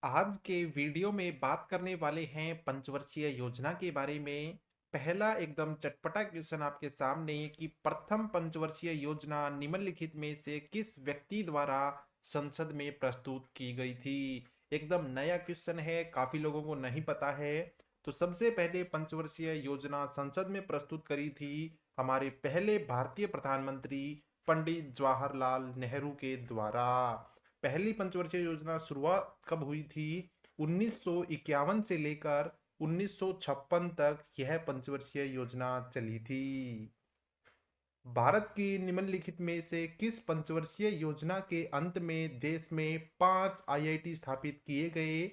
आज के वीडियो में बात करने वाले हैं पंचवर्षीय योजना के बारे में। पहला एकदम चटपटा क्वेश्चन आपके सामने कि प्रथम पंचवर्षीय योजना निम्नलिखित में से किस व्यक्ति द्वारा संसद में प्रस्तुत की गई थी। एकदम नया क्वेश्चन है, काफी लोगों को नहीं पता है। तो सबसे पहले पंचवर्षीय योजना संसद में प्रस्तुत करी थी हमारे पहले भारतीय प्रधानमंत्री पंडित जवाहरलाल नेहरू के द्वारा। पहली पंचवर्षीय योजना शुरुआत कब हुई थी? 1951 से लेकर 1956 तक यह पंचवर्षीय योजना चली थी। भारत की निम्नलिखित में से किस पंचवर्षीय योजना के अंत में देश में 5 आईआईटी स्थापित किए गए?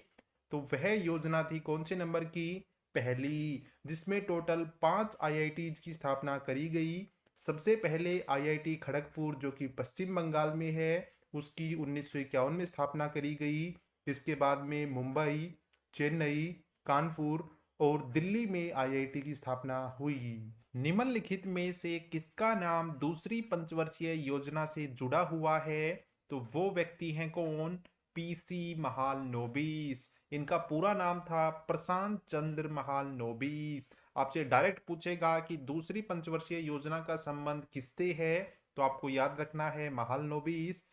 तो वह योजना थी कौन से नंबर की? पहली, जिसमें टोटल 5 आईआईटी की स्थापना करी गई। सबसे पहले आईआईटी खड़गपुर जो कि पश्चिम बंगाल में है, उसकी 1951 में स्थापना करी गई। इसके बाद में मुंबई, चेन्नई, कानपुर और दिल्ली में आईआईटी की स्थापना हुई। निम्नलिखित में से किसका नाम दूसरी पंचवर्षीय योजना से जुड़ा हुआ है? तो वो व्यक्ति हैं कौन? पीसी महालनोबिस। इनका पूरा नाम था प्रशांत चंद्र महालनोबिस। आपसे डायरेक्ट पूछेगा कि दूसरी पंचवर्षीय योजना का संबंध किससे है, तो आपको याद रखना है महालनोबिस।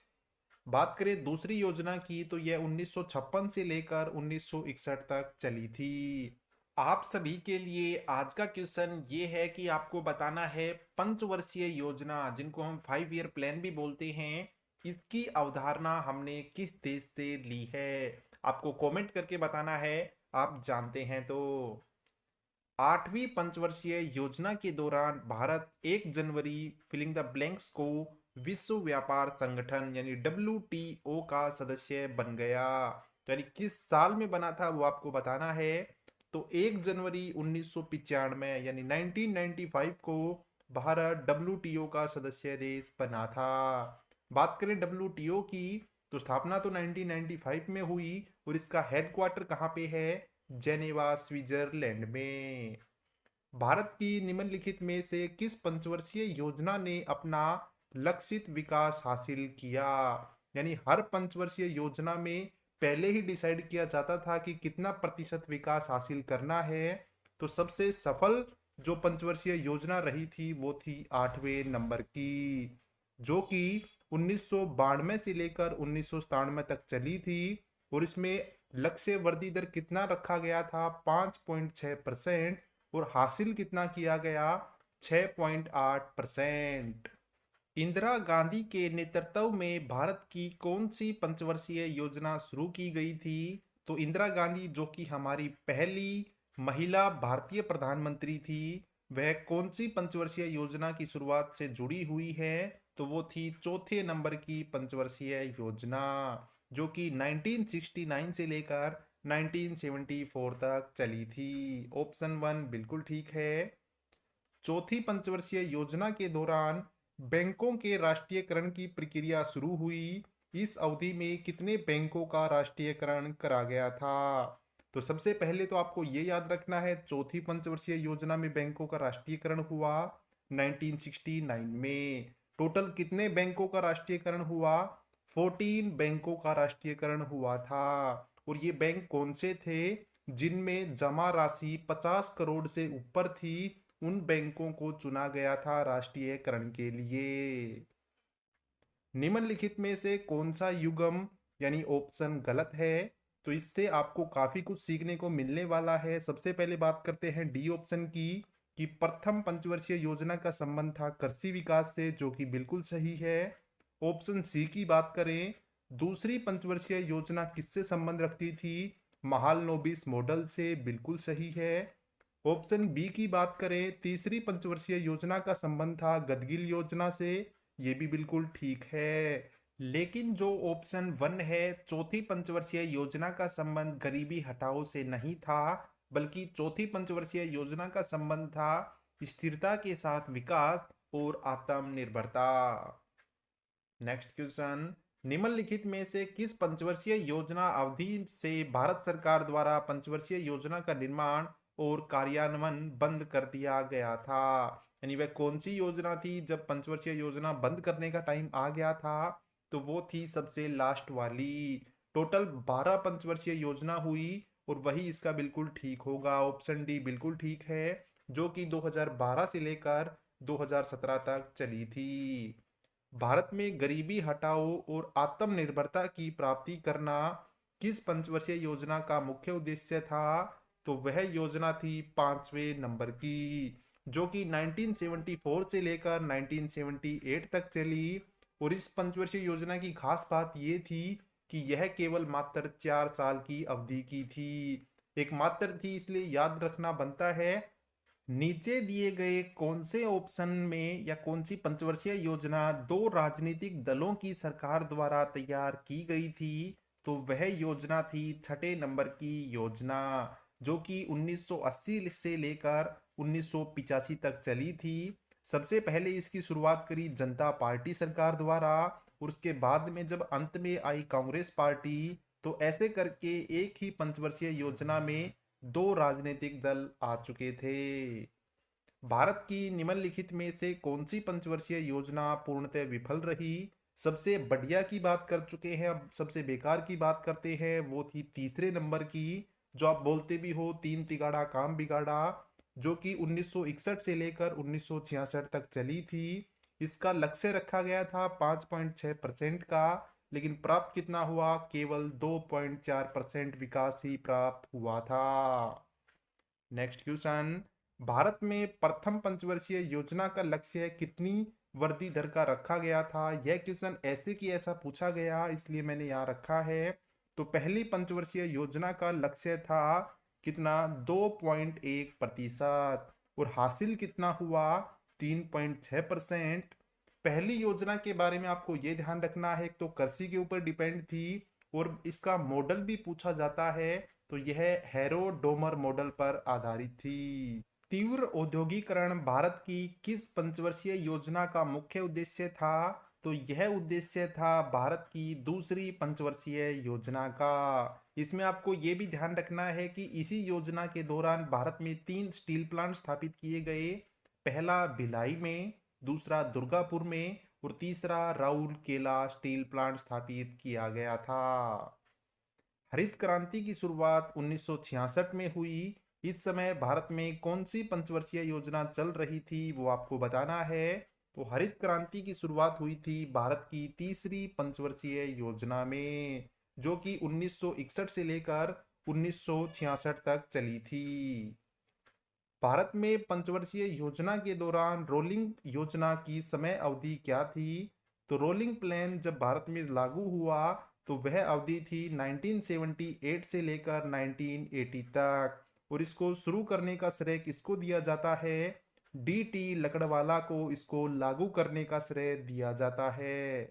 बात करें दूसरी योजना की तो यह 1956 से लेकर 1961 तक चली थी। आप सभी के लिए आज का क्वेश्चन ये है कि आपको बताना है पंचवर्षीय योजना जिनको हम 5 ईयर प्लान भी बोलते हैं, इसकी अवधारणा हमने किस देश से ली है। आपको कमेंट करके बताना है आप जानते हैं तो। आठवीं पंचवर्षीय योजना के दौरान भारत 1 जनवरी फिलिंग द ब्लैंक्स को विश्व व्यापार संगठन यानी WTO का सदस्य बन गया। तो यानी किस साल में बना था वो आपको बताना है। तो 1 जनवरी 1995 यानी 1995 को भारत WTO का सदस्य देश बना था। बात करें WTO की तो स्थापना तो 1995 में हुई और इसका हेडक्वार्टर कहाँ पे है? जेनेवा स्विट्जरलैंड में। भारत की निम्नलिखित में से किस पंचवर्षीय योजना ने अपना लक्षित विकास हासिल किया? यानी हर पंचवर्षीय योजना में पहले ही डिसाइड किया जाता था कि कितना प्रतिशत विकास हासिल करना है। तो सबसे सफल जो पंचवर्षीय योजना रही थी वो थी 8वें नंबर की, जो कि 1992 से लेकर 1997 तक चली थी। और इसमें लक्ष्य वृद्धि दर कितना रखा गया था? 5.6%। और हासिल कितना किया गया? 6.8%। इंदिरा गांधी के नेतृत्व में भारत की कौन सी पंचवर्षीय योजना शुरू की गई थी? तो इंदिरा गांधी जो कि हमारी पहली महिला भारतीय प्रधानमंत्री थी, वह कौन सी पंचवर्षीय योजना की शुरुआत से जुड़ी हुई है? तो वो थी चौथे नंबर की पंचवर्षीय योजना, जो कि 1969 से लेकर 1974 तक चली थी। ऑप्शन 1 बिल्कुल ठीक है। चौथी पंचवर्षीय योजना के दौरान बैंकों के राष्ट्रीयकरण की प्रक्रिया शुरू हुई। इस अवधि में कितने बैंकों का राष्ट्रीयकरण करा गया था? तो सबसे पहले तो आपको ये याद रखना है चौथी पंचवर्षीय योजना में बैंकों का राष्ट्रीयकरण हुआ 1969 में। टोटल कितने बैंकों का राष्ट्रीयकरण हुआ? 14 बैंकों का राष्ट्रीयकरण हुआ था। और ये बैंक कौन से थे? जिनमें जमा राशि 50 करोड़ से ऊपर थी, उन बैंकों को चुना गया था राष्ट्रीयकरण के लिए। निम्नलिखित में से कौन सा युग्म यानी ऑप्शन गलत है? तो इससे आपको काफी कुछ सीखने को मिलने वाला है। सबसे पहले बात करते हैं डी ऑप्शन की, कि प्रथम पंचवर्षीय योजना का संबंध था कृषि विकास से, जो कि बिल्कुल सही है। ऑप्शन सी की बात करें, दूसरी पंचवर्षीय योजना किससे संबंध रखती थी? महालनोबिस मॉडल से, बिल्कुल सही है। ऑप्शन बी की बात करें, तीसरी पंचवर्षीय योजना का संबंध था गदगिल योजना से, ये भी बिल्कुल ठीक है। लेकिन जो ऑप्शन 1 है, चौथी पंचवर्षीय योजना का संबंध गरीबी हटाओ से नहीं था, बल्कि चौथी पंचवर्षीय योजना का संबंध था स्थिरता के साथ विकास और आत्मनिर्भरता। नेक्स्ट क्वेश्चन, निम्नलिखित में से किस पंचवर्षीय योजना अवधि से भारत सरकार द्वारा पंचवर्षीय योजना का निर्माण और कार्यान्वयन बंद कर दिया गया था? यानी वह कौन सी योजना थी जब पंचवर्षीय योजना बंद करने का टाइम आ गया था? तो वो थी सबसे लास्ट वाली। टोटल 12 पंचवर्षीय योजना हुई और वही इसका बिल्कुल ठीक होगा। ऑप्शन डी बिल्कुल ठीक है, जो कि 2012 से लेकर 2017 तक चली थी। भारत में गरीबी हटाओ और आत्मनिर्भरता की प्राप्ति करना किस पंचवर्षीय योजना का मुख्य उद्देश्य था? तो वह योजना थी 5वें नंबर की, जो कि 1974 से लेकर 1978 तक चली। और इस पंचवर्षीय योजना की खास बात ये थी कि यह केवल मात्र 4 साल की अवधि की थी। एक मात्र थी, इसलिए याद रखना बनता है। नीचे दिए गए कौन से ऑप्शन में या कौन सी पंचवर्षीय योजना दो राजनीतिक दलों की सरकार द्वारा तैयार की गई थी? तो वह योजना थी छठे नंबर की योजना, जो कि 1980 से लेकर 1985 तक चली थी। सबसे पहले इसकी शुरुआत करी जनता पार्टी सरकार द्वारा, और उसके बाद में जब अंत में आई कांग्रेस पार्टी, तो ऐसे करके एक ही पंचवर्षीय योजना में दो राजनीतिक दल आ चुके थे। भारत की निम्नलिखित में से कौन सी पंचवर्षीय योजना पूर्णतः विफल रही? सबसे बढ़िया की बात कर चुके हैं, अब सबसे बेकार की बात करते हैं। वो थी तीसरे नंबर की, जो आप बोलते भी हो तीन तिगाड़ा काम बिगाड़ा, जो कि 1961 से लेकर 1966 तक चली थी। इसका लक्ष्य रखा गया था 5.6% का, लेकिन प्राप्त कितना हुआ? केवल 2.4% विकास ही प्राप्त हुआ था। नेक्स्ट क्वेश्चन, भारत में प्रथम पंचवर्षीय योजना का लक्ष्य कितनी वृद्धि दर का रखा गया था? यह क्वेश्चन ऐसे कि ऐसा पूछा गया, इसलिए मैंने यहाँ रखा है। तो पहली पंचवर्षीय योजना का लक्ष्य था कितना? 2.1%। और हासिल कितना हुआ? 3.6%। पहली योजना के बारे में आपको ये ध्यान रखना है, एक तो कृषि के ऊपर डिपेंड थी, और इसका मॉडल भी पूछा जाता है, तो यह हैरो डोमर मॉडल पर आधारित थी। तीव्र औद्योगिकरण भारत की किस पंचवर्षीय योजना का मुख्य उद्देश्य था? तो यह उद्देश्य था भारत की दूसरी पंचवर्षीय योजना का। इसमें आपको यह भी ध्यान रखना है कि इसी योजना के दौरान भारत में 3 स्टील प्लांट स्थापित किए गए। पहला भिलाई में, दूसरा दुर्गापुर में, और तीसरा राउरकेला स्टील प्लांट स्थापित किया गया था। हरित क्रांति की शुरुआत 1966 में हुई। इस समय भारत में कौन सी पंचवर्षीय योजना चल रही थी, वो आपको बताना है। तो हरित क्रांति की शुरुआत हुई थी भारत की तीसरी पंचवर्षीय योजना में, जो कि 1961 से लेकर 1966 तक चली थी। भारत में पंचवर्षीय योजना के दौरान रोलिंग योजना की समय अवधि क्या थी? तो रोलिंग प्लान जब भारत में लागू हुआ, तो वह अवधि थी 1978 से लेकर 1980 तक। और इसको शुरू करने का श्रेय किसको दिया जाता है? डी टी लकड़वाला को इसको लागू करने का श्रेय दिया जाता है।